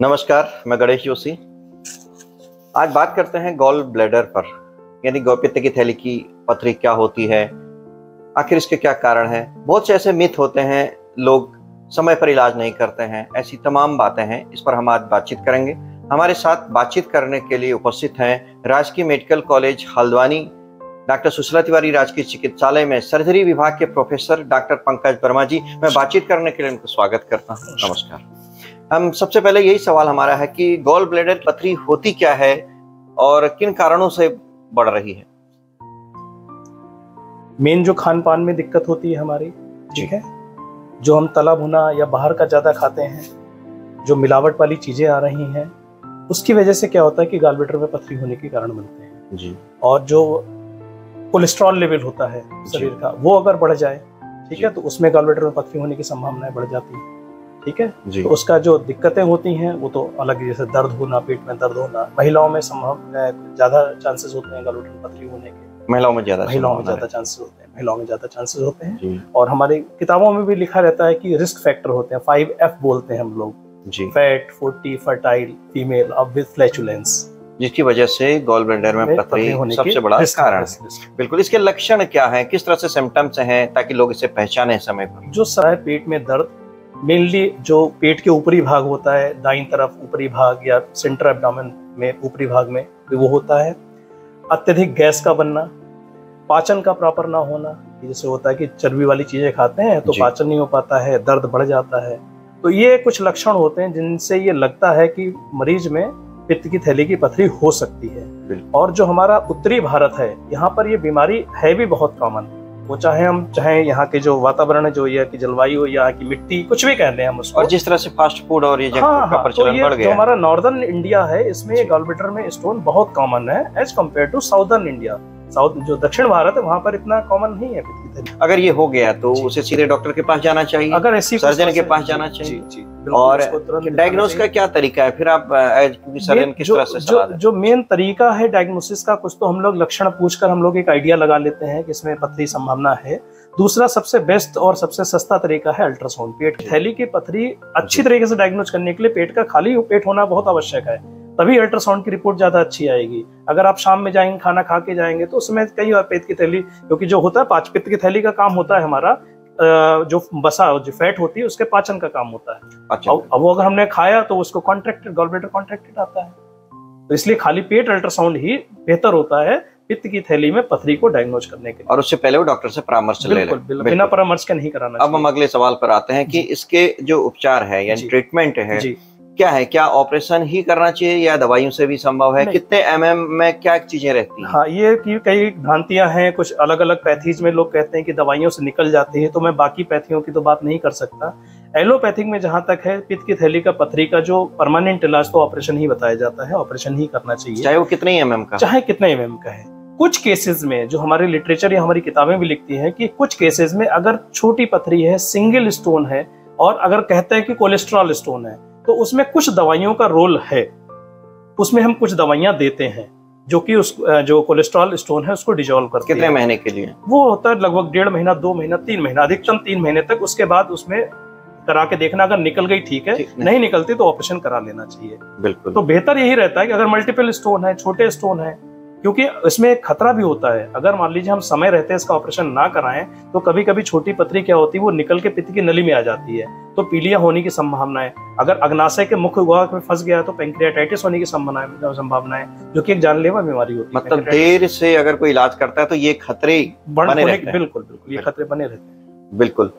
नमस्कार, मैं गणेश जोशी। आज बात करते हैं गॉल ब्लैडर पर, यानी पित्त की थैली की पथरी क्या होती है, आखिर इसके क्या कारण हैं। बहुत से ऐसे मिथ होते हैं, लोग समय पर इलाज नहीं करते हैं, ऐसी तमाम बातें हैं। इस पर हम आज बातचीत करेंगे। हमारे साथ बातचीत करने के लिए उपस्थित हैं राजकीय medical college Haldwani, doctor Sushila Tiwari राजकीय चिकित्सालय में सर्जरी विभाग के प्रोफेसर डॉक्टर पंकज वर्मा जी। मैं बातचीत करने के लिए उनको स्वागत करता हूँ। नमस्कार। हम सबसे पहले यही सवाल हमारा है कि गॉल ब्लैडर पथरी होती क्या है और किन कारणों से बढ़ रही है। मेन जो खान पान में दिक्कत होती है हमारी, ठीक है, जो हम तला भुना या बाहर का ज्यादा खाते हैं, जो मिलावट वाली चीजें आ रही हैं, उसकी वजह से क्या होता है कि गॉल ब्लैडर में पथरी होने के कारण बनते हैं जी। और जो कोलेस्ट्रॉल लेवल होता है शरीर का, वो अगर बढ़ जाए, ठीक है, तो उसमें गॉल ब्लैडर में पथरी होने की संभावनाएं बढ़ जाती है, ठीक है। तो उसका जो दिक्कतें होती हैं वो तो अलग, जैसे दर्द होना, पेट में दर्द होना, महिलाओं में ज्यादा चांसेस होते हैं गॉल ब्लैडर में पथरी होने के। महिलाओं में ज्यादा चांसेस होते हैं। और हमारी किताबों में भी लिखा रहता है कि रिस्क फैक्टर होते हैं, 5F बोलते हैं हम लोग, फैट, फैटी, फर्टाइल, फीमेल और विद फ्लैचुलेंस, जिसकी वजह से गॉल ब्लैडर में पथरी सबसे बड़ा कारण है। बिल्कुल। इसके लक्षण क्या हैं, किस तरह से सिम्टम्स हैं, ताकि लोग इसे पहचाने समय पर। जो है पेट में दर्द, मेनली जो पेट के ऊपरी भाग होता है, दाईं तरफ ऊपरी भाग या सेंटर एब्डोमेन में ऊपरी भाग में वो होता है। अत्यधिक गैस का बनना, पाचन का प्रॉपर ना होना, जैसे होता है कि चर्बी वाली चीजें खाते हैं तो पाचन नहीं हो पाता है, दर्द बढ़ जाता है। तो ये कुछ लक्षण होते हैं जिनसे ये लगता है कि मरीज में पित्त की थैली की पथरी हो सकती है। और जो हमारा उत्तरी भारत है, यहाँ पर ये बीमारी है भी बहुत कॉमन। वो चाहे यहाँ के जो वातावरण है, जो यहाँ की जलवायु, यहाँ की मिट्टी, कुछ भी कहते हैं हम उसको, और जिस तरह से फास्ट फूड और ये जंक फूड का प्रचलन बढ़ गया, जो हमारा नॉर्दर्न इंडिया है, इसमें ये गॉल ब्लैडर में स्टोन बहुत कॉमन है as compare to southern India. जो दक्षिण भारत है, वहाँ पर इतना कॉमन नहीं है। अगर ये हो गया तो उसे सीधे डॉक्टर के पास जाना चाहिए, अगर ऐसी सर्जन के पास जाना चाहिए। और डायग्नोस का क्या तरीका है फिर, आप सर्जन किस तरह से सलाह दें? जो मेन तरीका है डायग्नोसिस का, कुछ तो हम लोग लक्षण पूछकर हम लोग एक आइडिया लगा लेते हैं कि इसमें पथरी संभावना है। दूसरा सबसे बेस्ट और सबसे सस्ता तरीका है अल्ट्रासाउंड। पेट की थैली की पथरी अच्छी तरीके से डायग्नोज करने के लिए पेट का खाली पेट होना बहुत आवश्यक है, तभी अल्ट्रासाउंड की रिपोर्ट ज्यादा अच्छी आएगी। अगर आप शाम में जाएंगे, खाना खा के जाएंगे, तो उसमें कई बार पेट की थैली, क्योंकि जो होता है पित्त की थैली का काम होता है हमारा, जो फैट होती है उसके पाचन का काम होता है। अच्छा। अब वो अगर हमने खाया तो उसको कॉन्ट्रैक्टेड, गॉल ब्लैडर कॉन्ट्रैक्टेड आता है। तो इसलिए खाली पेट अल्ट्रासाउंड ही बेहतर होता है पित्त की थैली में पथरी को डायग्नोज करने के लिए। और उससे पहले वो डॉक्टर से परामर्श ले लें। बिना परामर्श के नहीं कराना। अब हम अगले सवाल पर आते हैं कि इसके जो उपचार है या ट्रीटमेंट है क्या है, क्या ऑपरेशन ही करना चाहिए या दवाइयों से भी संभव है? कितने mm में क्या चीजें रहती हैं? हाँ, ये कई भ्रांतियां हैं। कुछ अलग अलग पैथीज में लोग कहते हैं कि दवाइयों से निकल जाती है, तो मैं बाकी पैथियों की तो बात नहीं कर सकता। एलोपैथिक में जहां तक है, पित्त की थैली का पथरी का जो परमानेंट इलाज तो ऑपरेशन ही बताया जाता है, ऑपरेशन ही करना चाहिए, चाहे वो कितने mm का, चाहे कितने mm का है। कुछ केसेस में, जो हमारे लिटरेचर या हमारी किताबें भी लिखती हैं, कि कुछ केसेस में अगर छोटी पथरी है, सिंगल स्टोन है, और अगर कहते हैं कि कोलेस्ट्रॉल स्टोन है, तो उसमें कुछ दवाइयों का रोल है। उसमें हम कुछ दवाइयां देते हैं जो कि जो कोलेस्ट्रॉल स्टोन है उसको डिजोल्व करती है। कितने महीने के लिए? वो होता है लगभग 1.5 महीना, 2 महीना, 3 महीना, अधिकतम 3 महीने तक। उसके बाद उसमें करा के देखना, अगर निकल गई ठीक है, नहीं निकलती तो ऑपरेशन करा लेना चाहिए। बिल्कुल। तो बेहतर यही रहता है कि अगर मल्टीपल स्टोन है, छोटे स्टोन है, क्योंकि इसमें एक खतरा भी होता है। अगर मान लीजिए हम समय रहते इसका ऑपरेशन ना कराएं, तो कभी कभी छोटी पथरी क्या होती है, वो निकल के पित्त की नली में आ जाती है, तो पीलिया होने की संभावना है। अगर अग्नाशय के मुख्य गुहा में फंस गया तो पैंक्रियाटाइटिस होने की संभावना है, जो कि एक जानलेवा बीमारी होती है। मतलब देर से अगर कोई इलाज करता है तो ये खतरे बने रहते हैं। बिल्कुल, ये खतरे बने रहते हैं। बिल्कुल।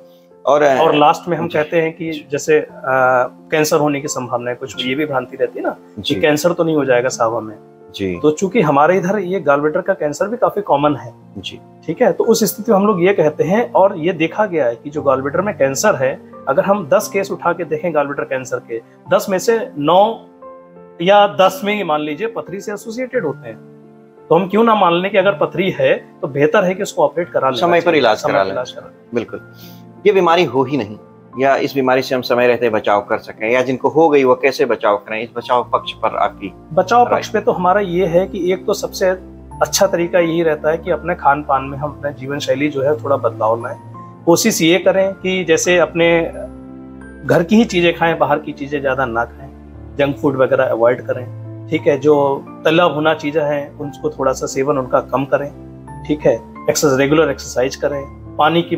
और लास्ट में हम कहते हैं कि जैसे कैंसर होने की संभावना है। कुछ ये भी भ्रांति रहती है ना कि कैंसर तो नहीं हो जाएगा साहब हमें जी। तो चूंकि हमारे इधर ये गॉल ब्लैडर का कैंसर भी काफी कॉमन है जी, ठीक है, तो उस स्थिति में हम लोग ये कहते हैं, और ये देखा गया है कि जो गॉल ब्लैडर में कैंसर है, अगर हम 10 केस उठा के देखें गॉल ब्लैडर कैंसर के, 10 में से 9 या 10 में ही मान लीजिए पथरी से एसोसिएटेड होते हैं। तो हम क्यों ना मान लें कि अगर पथरी है तो बेहतर है कि उसको ऑपरेट करा लें, समय पर इलाज करा लें। बिल्कुल। ये बीमारी हो ही नहीं, या इस बीमारी से हम समय रहते बचाव कर सकें, या जिनको हो गई वो कैसे बचाव करें, इस बचाव पक्ष पर आपकी? बचाव पक्ष पे तो हमारा ये है कि एक तो सबसे अच्छा तरीका यही रहता है कि अपने खान पान में हम अपने जीवन शैली जो है थोड़ा बदलाव लाएं। कोशिश ये करें कि जैसे अपने घर की ही चीजें खाएं, बाहर की चीजें ज्यादा ना खाएं। जंक फूड वगैरह अवॉइड करें, ठीक है। जो तला भुना चीज़ें हैं उनको थोड़ा सा सेवन उनका कम करें, ठीक है। रेगुलर एक्सरसाइज करें, पानी की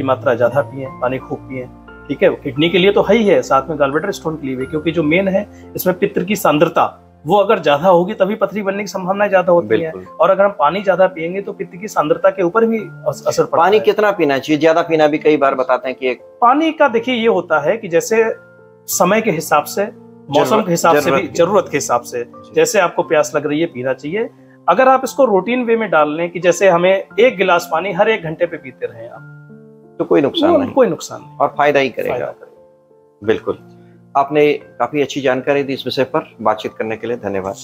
मात्रा ज़्यादा पिएं, पानी खूब पिएं, ठीक है। किडनी के लिए तो है, साथ में गॉलब्लैडर स्टोन के लिए भी, क्योंकि जो मेन है इसमें पित्त की सांद्रता वो अगर ज्यादा होगी तभी पथरी बनने की संभावना ज्यादा होती है। और अगर हम पानी ज्यादा पिएंगे तो पित्त की सांद्रता के ऊपर भी असर पड़ता है। पानी कितना पीना चाहिए? ज्यादा पीना भी कई बार बताते हैं कि पानी का देखिए ये होता है कि जैसे समय के हिसाब से, मौसम के हिसाब से भी, जरूरत के हिसाब से, जैसे आपको प्यास लग रही है पीना चाहिए। अगर आप इसको रूटीन वे में डाल लें कि जैसे हमें 1 गिलास पानी हर 1 घंटे पे पीते रहे आप, तो कोई नुकसान नहीं और फायदा ही करेगा। बिल्कुल, आपने काफी अच्छी जानकारी दी इस विषय पर। बातचीत करने के लिए धन्यवाद।